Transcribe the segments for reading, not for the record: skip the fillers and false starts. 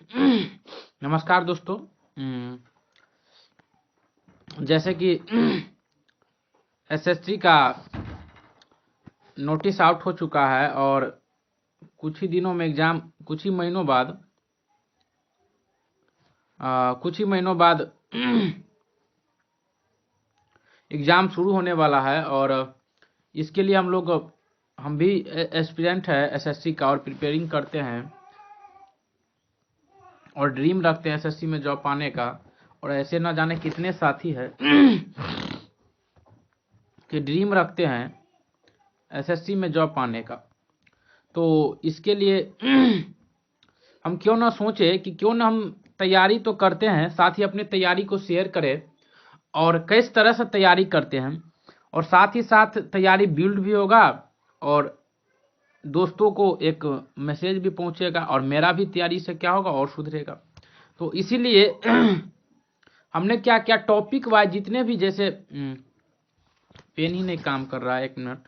नमस्कार दोस्तों। जैसे कि एसएससी का नोटिस आउट हो चुका है और कुछ ही दिनों में एग्जाम, कुछ ही महीनों बाद एग्जाम शुरू होने वाला है। और इसके लिए हम भी एस्पिरेंट है एसएससी का और प्रिपेयरिंग करते हैं और ड्रीम रखते हैं एसएससी में जॉब पाने का। और ऐसे ना जाने कितने साथी है कि ड्रीम रखते हैं एसएससी में जॉब पाने का। तो इसके लिए हम क्यों ना सोचे कि क्यों ना हम तैयारी तो करते हैं, साथ ही अपनी तैयारी को शेयर करें और किस तरह से तैयारी करते हैं, और साथ ही साथ तैयारी बिल्ड भी होगा और दोस्तों को एक मैसेज भी पहुंचेगा और मेरा भी तैयारी से क्या होगा और सुधरेगा। तो इसीलिए हमने क्या क्या टॉपिक वाइज जितने भी, जैसे पेन ही नहीं काम कर रहा है, 1 मिनट।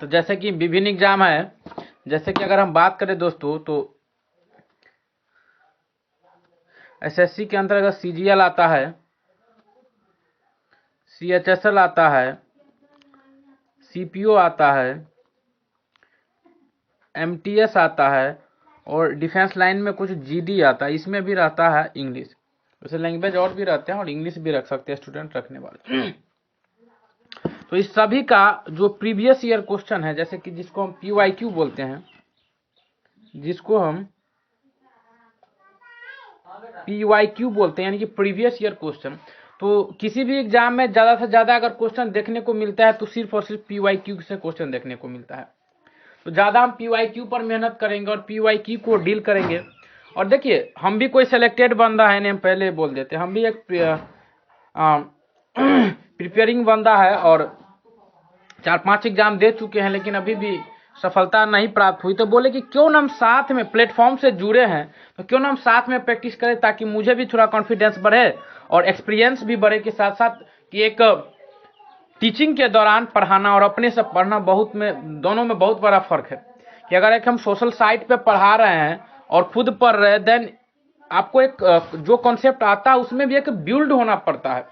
तो जैसे कि विभिन्न एग्जाम है, जैसे कि अगर हम बात करें दोस्तों तो एसएससी के अंतर्गत सीजीएल आता है, सीएचएसएल आता है, सीपीओ आता है, एमटीएस आता है और डिफेंस लाइन में कुछ जीडी आता है। इसमें भी रहता है इंग्लिश। वैसे लैंग्वेज और भी रहते हैं और इंग्लिश भी रख सकते हैं स्टूडेंट रखने वाले। तो इस सभी का जो प्रीवियस ईयर क्वेश्चन है, जैसे कि जिसको हम पीवाईक्यू बोलते हैं, यानी कि प्रीवियस ईयर क्वेश्चन। तो किसी भी एग्जाम में ज्यादा से ज्यादा अगर क्वेश्चन देखने को मिलता है तो सिर्फ और सिर्फ पीवाईक्यू से क्वेश्चन देखने को मिलता है। तो ज्यादा हम पीवाईक्यू पर मेहनत करेंगे और पीवाईक्यू को डील करेंगे। और देखिए, हम भी कोई सिलेक्टेड बंदा है नहीं, हम पहले बोल देते हैं, हम भी एक प्रिपेयरिंग बंदा है और 4-5 एग्जाम दे चुके हैं, लेकिन अभी भी सफलता नहीं प्राप्त हुई। तो बोले कि क्यों ना हम साथ में प्लेटफॉर्म से जुड़े हैं, तो क्यों ना हम साथ में प्रैक्टिस करें, ताकि मुझे भी थोड़ा कॉन्फिडेंस बढ़े और एक्सपीरियंस भी बढ़े के साथ साथ कि एक टीचिंग के दौरान पढ़ाना और अपने से पढ़ना दोनों में बहुत बड़ा फर्क है। कि अगर एक हम सोशल साइट पे पढ़ा रहे हैं और खुद पढ़ रहे हैं, देन आपको एक जो कॉन्सेप्ट आता है उसमें भी एक बिल्ड होना पड़ता है।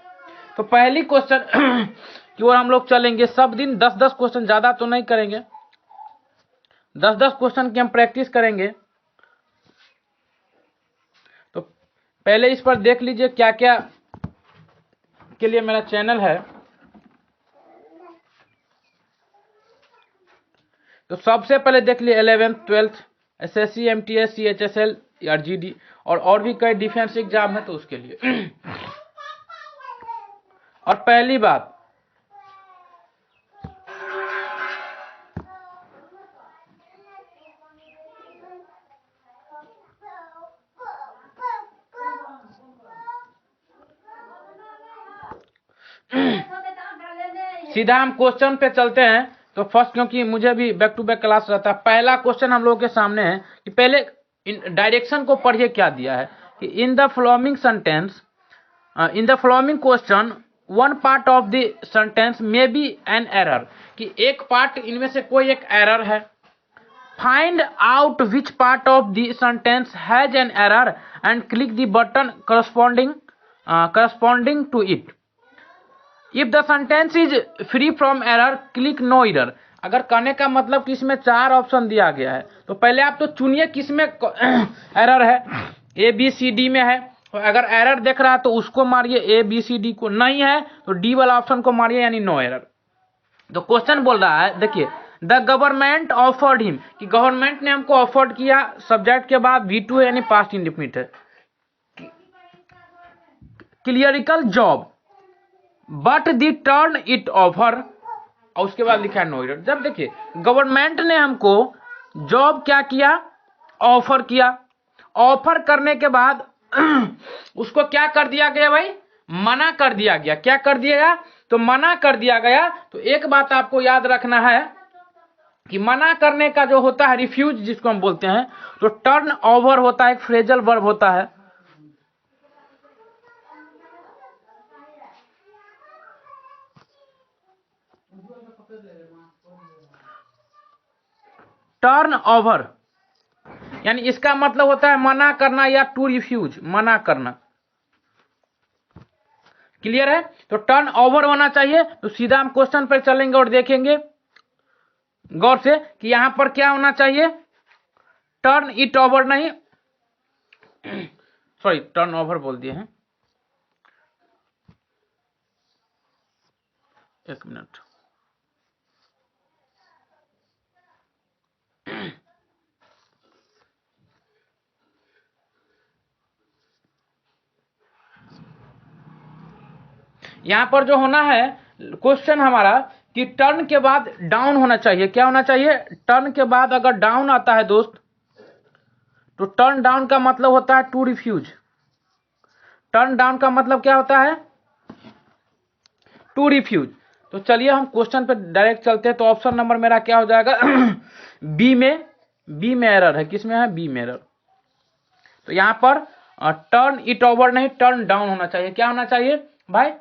तो पहली क्वेश्चन की ओर हम लोग चलेंगे। सब दिन 10-10 क्वेश्चन, ज्यादा तो नहीं करेंगे, 10-10 क्वेश्चन की हम प्रैक्टिस करेंगे। तो पहले इस पर देख लीजिए क्या क्या के लिए मेरा चैनल है। तो सबसे पहले देख लिए 11th 12th SSC, MTS, CHSL या जीडी और भी कई डिफेंस एग्जाम है तो उसके लिए। और पहली बात, सीधा हम क्वेश्चन पे चलते हैं। तो फर्स्ट, क्योंकि मुझे भी बैक टू बैक क्लास रहता है, पहला क्वेश्चन हम लोगों के सामने है कि पहले डायरेक्शन को पढ़िए क्या दिया है कि in the following sentence, in the following question one part of the sentence may be an error, कि एक पार्ट इनमें से कोई एक एरर है। Find out which part of the sentence has an error and click the button corresponding to it. If the sentence is free from error, click no error. अगर कहने का मतलब कि इसमें 4 ऑप्शन दिया गया है, तो पहले आप तो चुनिए किसमें एरर है। ए बी सी डी में है, तो अगर एरर देख रहा है तो उसको मारिए, ए बी सी डी को। नहीं है तो डी वाला ऑप्शन को मारिए, यानी नो एरर। तो क्वेश्चन बोल रहा है, देखिए, द गवर्नमेंट ऑफर्ड हिम, कि गवर्नमेंट ने हमको ऑफर्ड किया, सब्जेक्ट के बाद V2 है यानी पास्ट इंडेफिनिट है, clerical job but the turn it offer, और उसके बाद लिखा है नो एरर। जब देखिए गवर्नमेंट ने हमको जॉब क्या किया, ऑफर किया, ऑफर करने के बाद उसको क्या कर दिया गया भाई, मना कर दिया गया। क्या कर दिया गया, तो मना कर दिया गया। तो एक बात आपको याद रखना है कि मना करने का जो होता है रिफ्यूज, जिसको हम बोलते हैं, तो टर्न ओवर होता है, एक फ्रेजल वर्ब होता है। टर्न ओवर, यानी इसका मतलब होता है मना करना या टू रिफ्यूज, मना करना। क्लियर है? तो टर्न ओवर होना चाहिए। तो सीधा हम क्वेश्चन पर चलेंगे और देखेंगे गौर से कि यहां पर क्या होना चाहिए, टर्न इट ओवर नहीं, सॉरी टर्न ओवर बोल दिए हैं, एक मिनट। यहां पर जो होना है क्वेश्चन हमारा कि टर्न के बाद डाउन होना चाहिए। क्या होना चाहिए? टर्न के बाद अगर डाउन आता है दोस्त, तो टर्न डाउन का मतलब होता है टू रिफ्यूज। टर्न डाउन का मतलब क्या होता है? To refuse. तो चलिए हम क्वेश्चन पे डायरेक्ट चलते हैं। तो ऑप्शन नंबर मेरा क्या हो जाएगा? बी में एरर है। किसमें है? बी में एरर। तो यहां पर टर्न इट ओवर नहीं, टर्न डाउन होना चाहिए। क्या होना चाहिए भाई?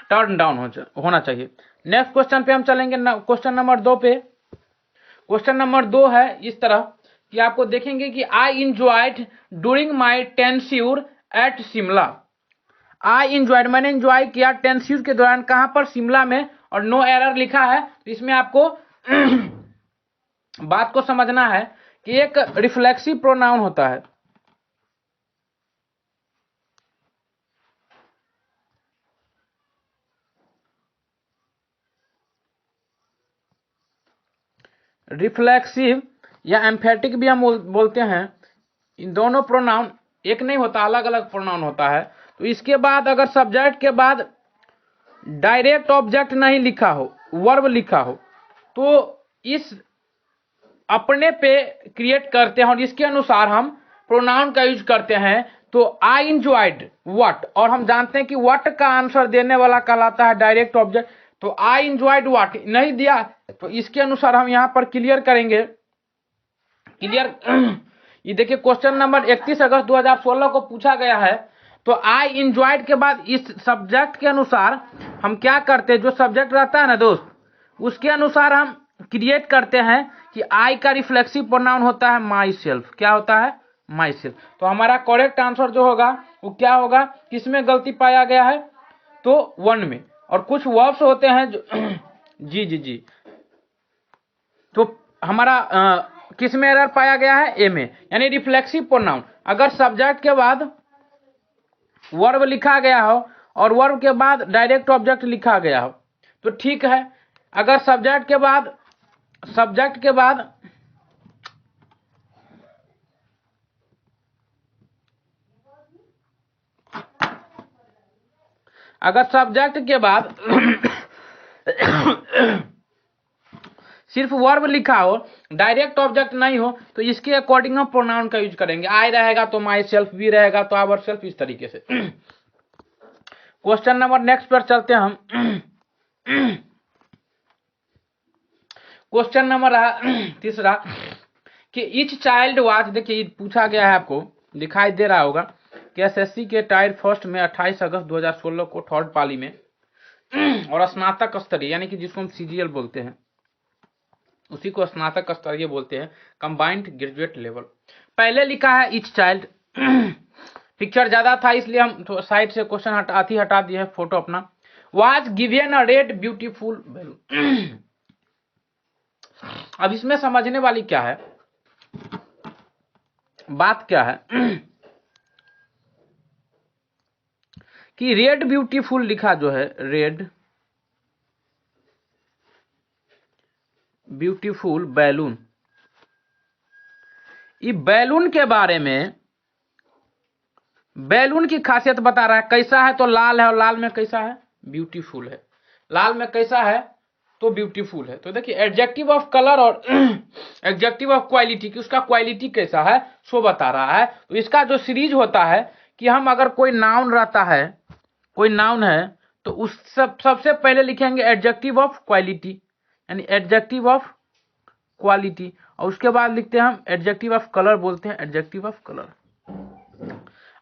टर्न डाउन होना चाहिए। नेक्स्ट क्वेश्चन पे हम चलेंगे, क्वेश्चन नंबर 2 पे। क्वेश्चन नंबर 2 है इस तरह कि आपको देखेंगे कि I enjoyed during my tenure at Shimla. I enjoyed, मैंने इंजॉय किया टेंस्यूर के दौरान, कहां पर? शिमला में, और नो एरर लिखा है। तो इसमें आपको बात को समझना है कि एक रिफ्लेक्सिव प्रोनाउन होता है। रिफ्लेक्सिव या एम्फेटिक भी हम बोलते हैं। इन दोनों प्रोनाउन एक नहीं होता, अलग अलग प्रोनाउन होता है। तो इसके बाद अगर सब्जेक्ट के बाद डायरेक्ट ऑब्जेक्ट नहीं लिखा हो, वर्ब लिखा हो, तो इस अपने पे क्रिएट करते हैं और इसके अनुसार हम प्रोनाउन का यूज करते हैं। तो आई इंजॉयड व्हाट, और हम जानते हैं कि व्हाट का आंसर देने वाला कहलाता है डायरेक्ट ऑब्जेक्ट। तो आई इंजॉयड व्हाट नहीं दिया, तो इसके अनुसार हम यहां पर क्लियर करेंगे। क्लियर? ये देखिए क्वेश्चन नंबर 31 अगस्त 2016 को पूछा गया है। तो आई इंजॉयड के बाद इस सब्जेक्ट के अनुसार हम क्या करते हैं, जो सब्जेक्ट रहता है ना दोस्त, उसके अनुसार हम क्रिएट करते हैं कि आई का रिफ्लेक्सिव प्रोनाउन होता है माई सेल्फ। क्या होता है? My self. तो हमारा करेक्ट आंसर जो होगा वो क्या होगा? किसमें गलती पाया गया है? तो 1 में। और कुछ वर्ब्स होते हैं जो जी, तो हमारा किस में एरर पाया गया है? ए में। यानी रिफ्लेक्सिव प्रोनाउन अगर सब्जेक्ट के बाद वर्ब लिखा गया हो और वर्ब के बाद डायरेक्ट ऑब्जेक्ट लिखा गया हो तो ठीक है। अगर सब्जेक्ट के बाद सिर्फ वर्ब लिखा हो, डायरेक्ट ऑब्जेक्ट नहीं हो, तो इसके अकॉर्डिंग हम प्रोनाउन का यूज करेंगे। आई रहेगा तो माई सेल्फ, भी रहेगा तो आवर सेल्फ, इस तरीके से। क्वेश्चन नंबर नेक्स्ट पर चलते हैं हम। क्वेश्चन नंबर 3 कि ईच चाइल्ड वाच, देखिए पूछा गया है, आपको दिखाई दे रहा होगा कि एसएससी के टायर फर्स्ट में 28 अगस्त 2016 को थर्ड पाली में और स्नातक स्तरीय, यानी कि जिसको हम सीजीएल बोलते हैं, उसी को स्नातक स्तरीय बोलते हैं, कंबाइंड ग्रेजुएट लेवल। पहले लिखा है ईच चाइल्ड, पिक्चर ज्यादा था इसलिए हम साइड से क्वेश्चन हटा दिए है फोटो अपना। Was given a red beautiful balloon. अब इसमें समझने वाली क्या है बात, क्या है कि रेड ब्यूटीफुल लिखा जो है, रेड ब्यूटीफुल बैलून, ये बैलून के बारे में, बैलून की खासियत बता रहा है। कैसा है? तो लाल है, और लाल में कैसा है? ब्यूटीफुल है। लाल में कैसा है? तो ब्यूटीफुल है। तो देखिए एडजेक्टिव ऑफ कलर और एडजेक्टिव ऑफ क्वालिटी, कि उसका क्वालिटी कैसा है सो बता रहा है। तो इसका जो सीरीज होता है कि हम अगर कोई नाउन रहता है, कोई नाउन है, तो उस सबसे पहले लिखेंगे एडजेक्टिव ऑफ क्वालिटी, यानी एडजेक्टिव ऑफ क्वालिटी, और उसके बाद लिखते हैं हम एडजेक्टिव ऑफ कलर, बोलते हैं एडजेक्टिव ऑफ कलर।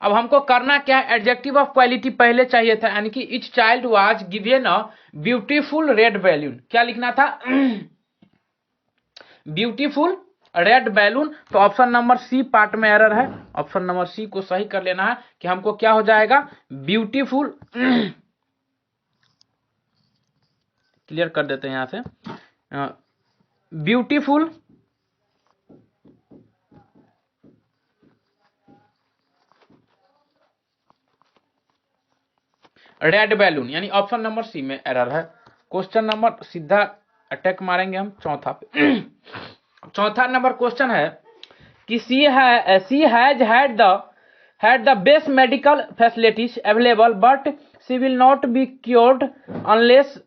अब हमको करना क्या है? एडजेक्टिव ऑफ क्वालिटी पहले चाहिए था, यानी कि each child was given a beautiful red balloon. क्या लिखना था? Beautiful, red balloon. तो ऑप्शन नंबर सी पार्ट में एरर है, ऑप्शन नंबर सी को सही कर लेना है कि हमको क्या हो जाएगा, ब्यूटीफुल। क्लियर कर देते हैं यहां से, ब्यूटीफुल रेड बैलून, यानी ऑप्शन नंबर सी में एरर है। क्वेश्चन नंबर सीधा अटैक मारेंगे हम चौथा पे। चौथा नंबर क्वेश्चन है कि सी has had the best medical facilities available, but she will not be cured unless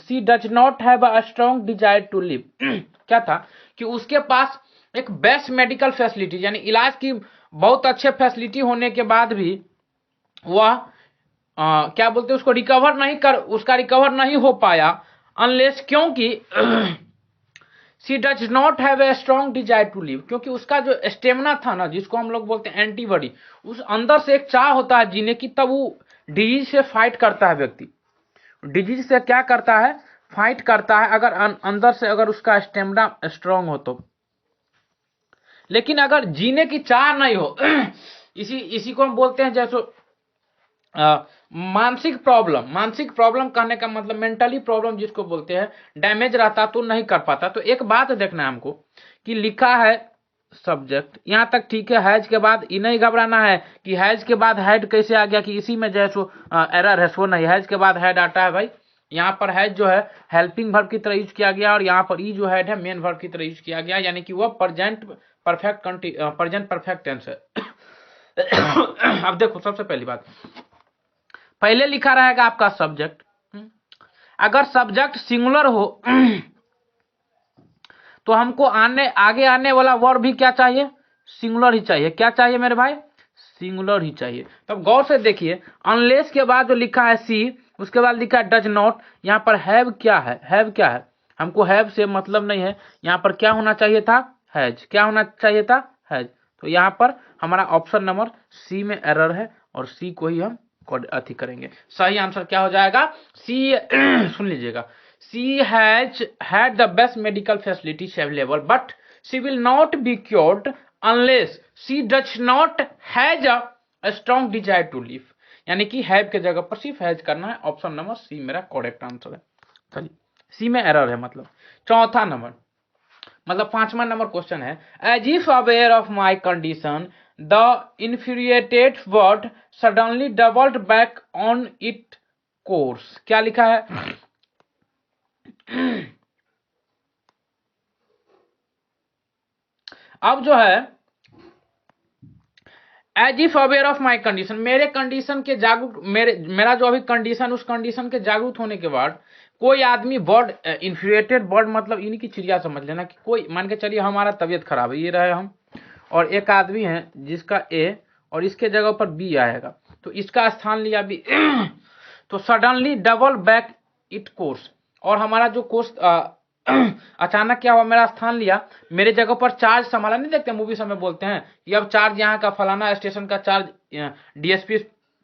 she does not have a strong desire to live। क्या था कि उसके पास एक बेस्ट मेडिकल फैसिलिटी, यानी इलाज की बहुत अच्छे फैसिलिटी होने के बाद भी वह क्या बोलते हैं उसका रिकवर नहीं हो पाया, अनलेस, क्योंकि she does not have a strong desire to live, क्योंकि उसका जो स्टेमिना था ना, जिसको हम लोग बोलते हैं एंटीबॉडी, उस अंदर से एक चाह होता है जीने की, तब वो डिजीज से फाइट करता है। व्यक्ति डिजीज से क्या करता है, फाइट करता है, अगर अंदर से अगर उसका स्टेमिना स्ट्रांग हो तो। लेकिन अगर जीने की चाह नहीं हो, इसी को हम बोलते हैं जैसे मानसिक प्रॉब्लम कहने का मतलब मेंटली प्रॉब्लम जिसको बोलते हैं, डैमेज रहता तो नहीं कर पाता। तो एक बात देखना है हमको कि लिखा है सब्जेक्ट, यहां तक ठीक है। हैज के बाद ये नहीं घबराना है कि हैज के बाद हैड कैसे आ गया, कि इसी में जो है सो एरर है, सो नहीं, हैज के बाद हैड आता है भाई। यहाँ पर हैज जो है हेल्पिंग वर्ब की तरह यूज किया गया, और यहाँ पर ई जो हैड है मेन वर्ब की तरह यूज किया गया, यानी कि वह प्रेजेंट परफेक्ट टेंस है। अब देखो, सबसे पहली बात, पहले लिखा रहेगा आपका सब्जेक्ट। अगर सब्जेक्ट सिंगुलर हो तो हमको आगे आने वाला वर्ब भी क्या चाहिए, सिंगुलर ही चाहिए। क्या चाहिए मेरे भाई, सिंगुलर ही चाहिए। तब गौर से देखिए, अनलेस के बाद जो लिखा है सी, उसके बाद लिखा है डज नॉट। यहाँ पर हैव क्या है, हमको हैव से मतलब नहीं है, यहाँ पर क्या होना चाहिए था, हैज। क्या होना चाहिए था, हैज। तो यहाँ पर हमारा ऑप्शन नंबर सी में एरर है, और सी को ही हम अथी करेंगे। सही आंसर क्या हो जाएगा, सी। सुन लीजिएगा, she has had the best medical facilities available, but she will not be cured unless she does not has a strong desire to live. यानी कि हैव के जगह पर सिर्फ हैज करना है। ऑप्शन नंबर सी मेरा करेक्ट आंसर है। चलिए, सी में एरर है मतलब। चौथा नंबर मतलब 5वां नंबर क्वेश्चन है, as if aware of my condition the infuriated word suddenly doubled back on it course. क्या लिखा है, अब जो है as if aware of my condition, मेरे कंडीशन के जागरूक, मेरा जो अभी कंडीशन, उस कंडीशन के जागरूक होने के बाद कोई आदमी बर्ड, इन्फ्यूरेटेड बर्ड मतलब इन्हीं की चिड़िया समझ लेना, कि कोई मान के चलिए हमारा तबीयत खराब है, ये रहे हम, और एक आदमी है जिसका ए, और इसके जगह पर बी आएगा, तो इसका स्थान लिया बी। तो suddenly double back it course, और हमारा जो कोर्स अचानक क्या हुआ, मेरा स्थान लिया, मेरे जगह पर चार्ज संभाला। नहीं देखते मूवी में बोलते हैं कि अब चार्ज यहाँ का फलाना स्टेशन का चार्ज डीएसपी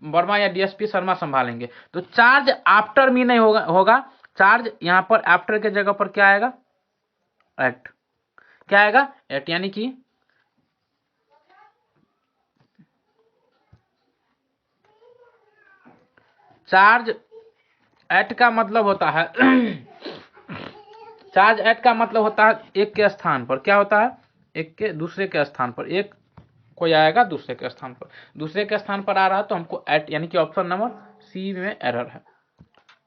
वर्मा या डीएसपी शर्मा संभालेंगे। तो चार्ज आफ्टर मी नहीं होगा, चार्ज यहाँ पर आफ्टर के जगह पर क्या आएगा, एट। क्या आएगा, एट, यानी कि चार्ज एट का मतलब होता है चार्ज एट का मतलब होता है एक के स्थान पर। क्या होता है, एक के दूसरे के स्थान पर, एक कोई आएगा दूसरे के स्थान पर, दूसरे के स्थान पर आ रहा है तो हमको एट, यानी कि ऑप्शन नंबर सी में एरर है।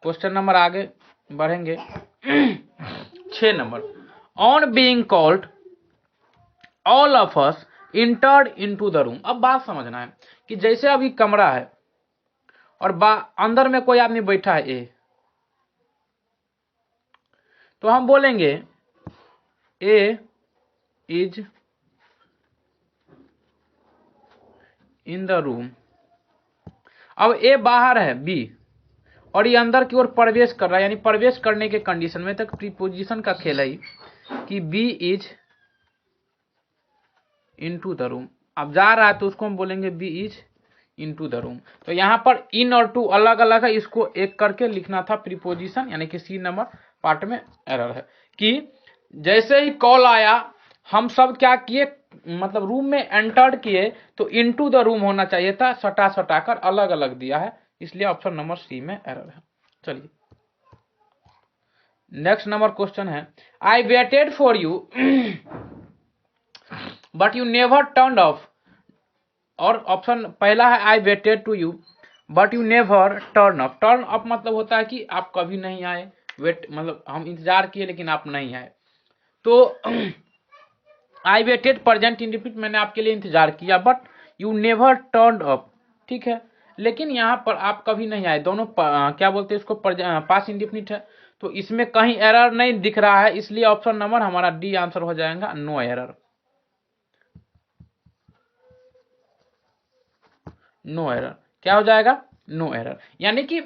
क्वेश्चन नंबर आगे बढ़ेंगे। 6 number, on being called all of us entered into the room. अब बात समझना है कि जैसे अभी कमरा है और अंदर में कोई आदमी बैठा है ए, तो हम बोलेंगे ए इज इन द रूम। अब ए बाहर है बी, और ये अंदर की ओर प्रवेश कर रहा है, यानी प्रवेश करने के कंडीशन में, तक प्रीपोजिशन का खेल है कि B is into the room. अब जा रहा है तो उसको हम बोलेंगे B is into the room. तो यहाँ पर इन और टू अलग अलग है, इसको एक करके लिखना था प्रीपोजिशन, यानी कि सी नंबर पार्ट में एरर है कि जैसे ही कॉल आया हम सब क्या किए, मतलब रूम में एंटर्ड किए, तो इनटू द रूम होना चाहिए था, सटा सटाकर अलग अलग दिया है, इसलिए ऑप्शन नंबर सी में एरर है। चलिए नेक्स्ट नंबर क्वेश्चन है, I waited for you but you never turn off, और ऑप्शन पहला है I waited to you but you never turn up. Turn up मतलब होता है कि आप कभी नहीं आए, वेट मतलब हम इंतजार किए लेकिन आप नहीं आए। तो आई वेटेड प्रेजेंट इंडिफिनिट, मैंने आपके लिए इंतजार किया, but you never turn up, ठीक है, लेकिन यहाँ पर आप कभी नहीं आए, दोनों क्या बोलते हैं इसको, पास्ट इंडिफिनिट है, तो इसमें कहीं एरर नहीं दिख रहा है, इसलिए ऑप्शन नंबर हमारा डी आंसर हो जाएगा, नो एरर। नो एरर क्या हो जाएगा, नो एरर। यानी कि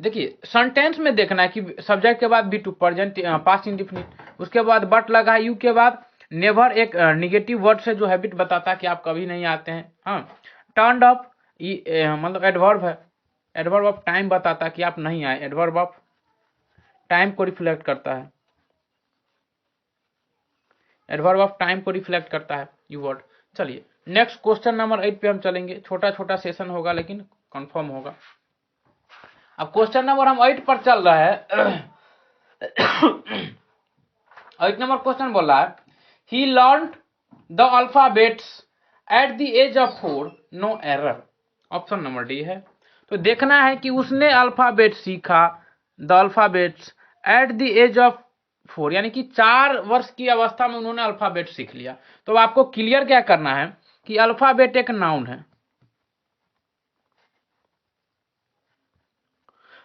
देखिए सेंटेंस में देखना है कि सब्जेक्ट के बाद be to present past indefinite, उसके बाद बट लगा है, यू के बाद नेवर एक निगेटिव वर्ड से जो हैबिट बताता है कि आप कभी नहीं आते हैं। हाँ, टर्न्ड अप मतलब एडवर्ब है, एडवर्ब ऑफ टाइम बताता है कि आप नहीं आए, एडवर्ब ऑफ टाइम को रिफ्लेक्ट करता है, एडवर्ब ऑफ टाइम को रिफ्लेक्ट करता है यू वर्ड। चलिए नेक्स्ट क्वेश्चन नंबर 8 पे हम चलेंगे, छोटा छोटा सेशन होगा लेकिन कंफर्म होगा। अब क्वेश्चन नंबर हम 8 पर चल रहा है। 8 नंबर क्वेश्चन बोल रहा है, he learn the alphabets at the age of 4, no error. Option number D है। तो देखना है कि उसने अल्फाबेट सीखा, the alphabets at the age of 4, यानी कि 4 वर्ष की अवस्था में उन्होंने अल्फाबेट सीख लिया। तो आपको क्लियर क्या करना है कि अल्फाबेट एक नाउन है,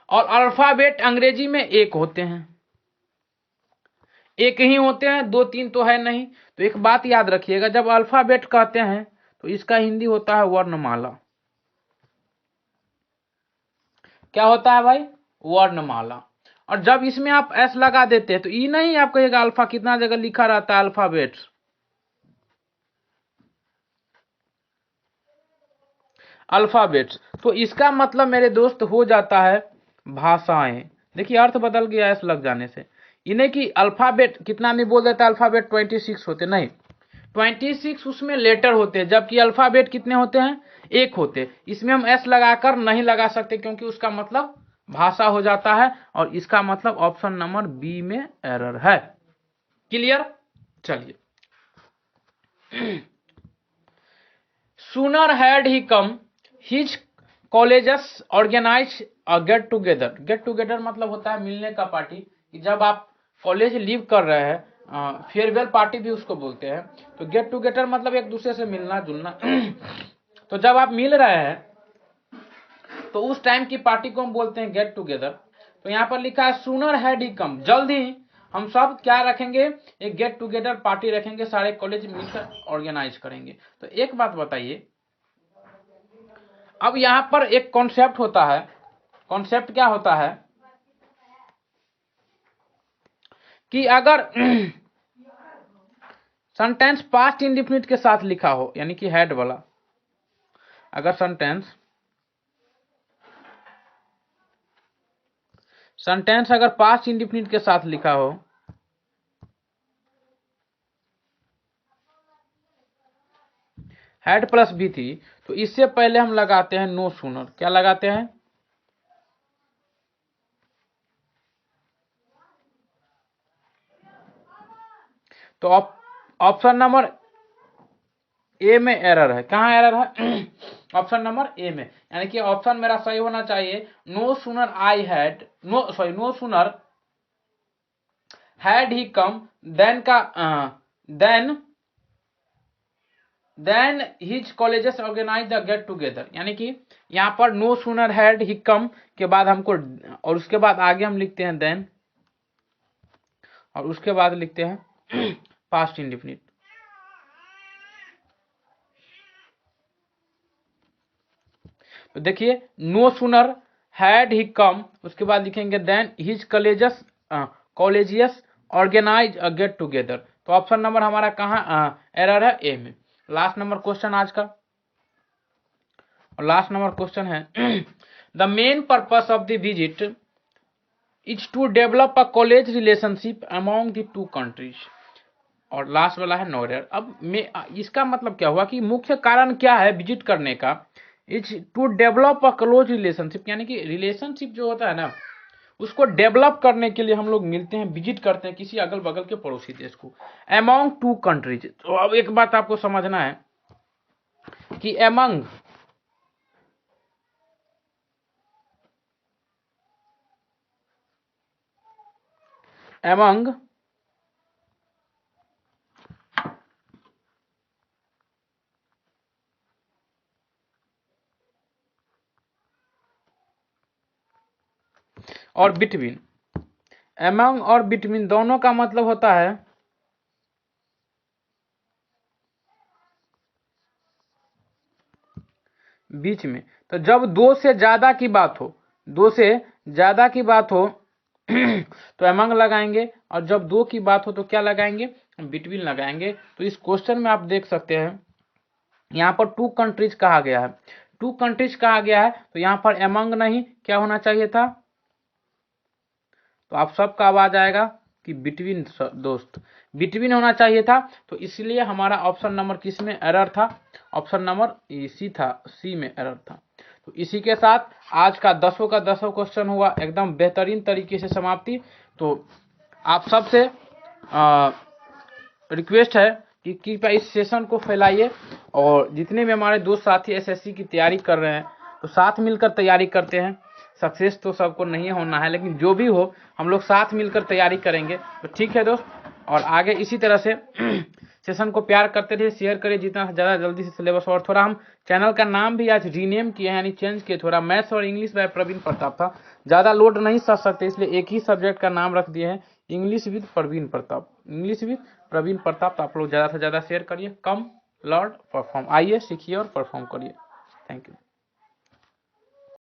और अल्फाबेट अंग्रेजी में एक होते हैं, एक ही होते हैं, 2 3 तो है नहीं। तो एक बात याद रखिएगा, जब अल्फाबेट कहते हैं तो इसका हिंदी होता है वर्णमाला। क्या होता है भाई, वर्णमाला। और जब इसमें आप एस लगा देते हैं तो ये नहीं आप कहिएगा अल्फा, कितना जगह लिखा रहता है अल्फाबेट्स, अल्फाबेट्स, तो इसका मतलब मेरे दोस्त हो जाता है भाषाएं। देखिए अर्थ बदल गया एस लग जाने से, इन्हें कि अल्फाबेट कितना नहीं बोल देता, अल्फाबेट 26 होते, नहीं 26 उसमें लेटर होते हैं, जबकि अल्फाबेट कितने होते हैं, एक होते। इसमें हम एस लगाकर नहीं लगा सकते क्योंकि उसका मतलब भाषा हो जाता है, और इसका मतलब ऑप्शन नंबर बी में एरर है। क्लियर। चलिए sooner had he come his colleges organise get together. Get together मतलब होता है मिलने का पार्टी, कि जब आप कॉलेज लीव कर रहे हैं, फेयरवेल पार्टी भी उसको बोलते हैं। तो गेट टुगेदर मतलब एक दूसरे से मिलना जुलना। तो जब आप मिल रहे हैं तो उस टाइम की पार्टी को हम बोलते हैं गेट टुगेदर। तो यहाँ पर लिखा है सूनर हैड ही कम, जल्द ही हम सब क्या रखेंगे, एक गेट टुगेदर पार्टी रखेंगे, सारे कॉलेज मिलकर ऑर्गेनाइज करेंगे। तो एक बात बताइए, अब यहां पर एक कॉन्सेप्ट होता है, कॉन्सेप्ट क्या होता है कि अगर सेंटेंस पास्ट इंडिफिनिट के साथ लिखा हो, यानी कि हैड वाला, अगर सेंटेंस अगर पास्ट इंडिफिनिट के साथ लिखा हो, हैड प्लस बी थी, तो इससे पहले हम लगाते हैं नो सूनर। क्या लगाते हैं, तो ऑप्शन नंबर ए में एरर है। कहां एरर है, ऑप्शन नंबर ए में, यानी कि ऑप्शन मेरा सही होना चाहिए, no sooner I had, no sooner had he come then का then his colleges organise the get together, यानी कि यहाँ पर no sooner had he come के बाद हमको, और उसके बाद आगे हम लिखते हैं देन, और उसके बाद लिखते हैं पास्ट इंडिफिनिट। तो देखिए नो सूनर हैड ही कम, उसके बाद लिखेंगे देन हिज कॉलेजियस ऑर्गेनाइज अ गेट टुगेदर। तो ऑप्शन नंबर हमारा कहाँ एरर है, ए में। लास्ट नंबर क्वेश्चन आज का, और लास्ट नंबर क्वेश्चन है the main purpose of the visit is to develop a college relationship among the two countries. और लास्ट वाला है नॉर्डर। अब मैं इसका मतलब क्या हुआ कि मुख्य कारण क्या है विजिट करने का, is to develop a close relationship, यानी कि रिलेशनशिप जो होता है ना उसको डेवलप करने के लिए हम लोग मिलते हैं, विजिट करते हैं किसी अगल बगल के पड़ोसी देश को, अमॉन्ग टू कंट्रीज। तो अब एक बात आपको समझना है कि अमंग और बिटवीन, अमंग और बिटवीन दोनों का मतलब होता है बीच में। तो जब दो से ज्यादा की बात हो, दो से ज्यादा की बात हो तो अमंग लगाएंगे, और जब दो की बात हो तो क्या लगाएंगे, बिटवीन लगाएंगे। तो इस क्वेश्चन में आप देख सकते हैं यहाँ पर टू कंट्रीज कहा गया है, टू कंट्रीज कहा गया है, तो यहाँ पर अमंग नहीं, क्या होना चाहिए था, तो आप सबका आवाज आएगा कि बिटवीन दोस्त, बिटवीन होना चाहिए था। तो इसलिए हमारा ऑप्शन नंबर किस में एरर था, ऑप्शन नंबर सी था, सी में एरर था। तो इसी के साथ आज का 10 का 10 क्वेश्चन हुआ एकदम बेहतरीन तरीके से समाप्ति। तो आप सबसे रिक्वेस्ट है कि कृपया इस सेशन को फैलाइए, और जितने भी हमारे दोस्त साथी एसएससी की तैयारी कर रहे हैं तो साथ मिलकर तैयारी करते हैं। सक्सेस तो सबको नहीं होना है, लेकिन जो भी हो हम लोग साथ मिलकर तैयारी करेंगे। तो ठीक है दोस्त, और आगे इसी तरह से सेशन को प्यार करते रहिए, शेयर करिए जितना ज़्यादा जल्दी से सिलेबस। और थोड़ा हम चैनल का नाम भी आज रीनेम किए हैं, यानी चेंज किए, थोड़ा मैथ्स और इंग्लिश बाय प्रवीण प्रताप था, ज़्यादा लोड नहीं सह सकते इसलिए एक ही सब्जेक्ट का नाम रख दिए हैं, English with Praveen Pratap, English with Praveen Pratap. तो आप लोग ज़्यादा से ज़्यादा शेयर करिए, कम लर्न परफॉर्म, आइए सीखिए और परफॉर्म करिए। Thank you.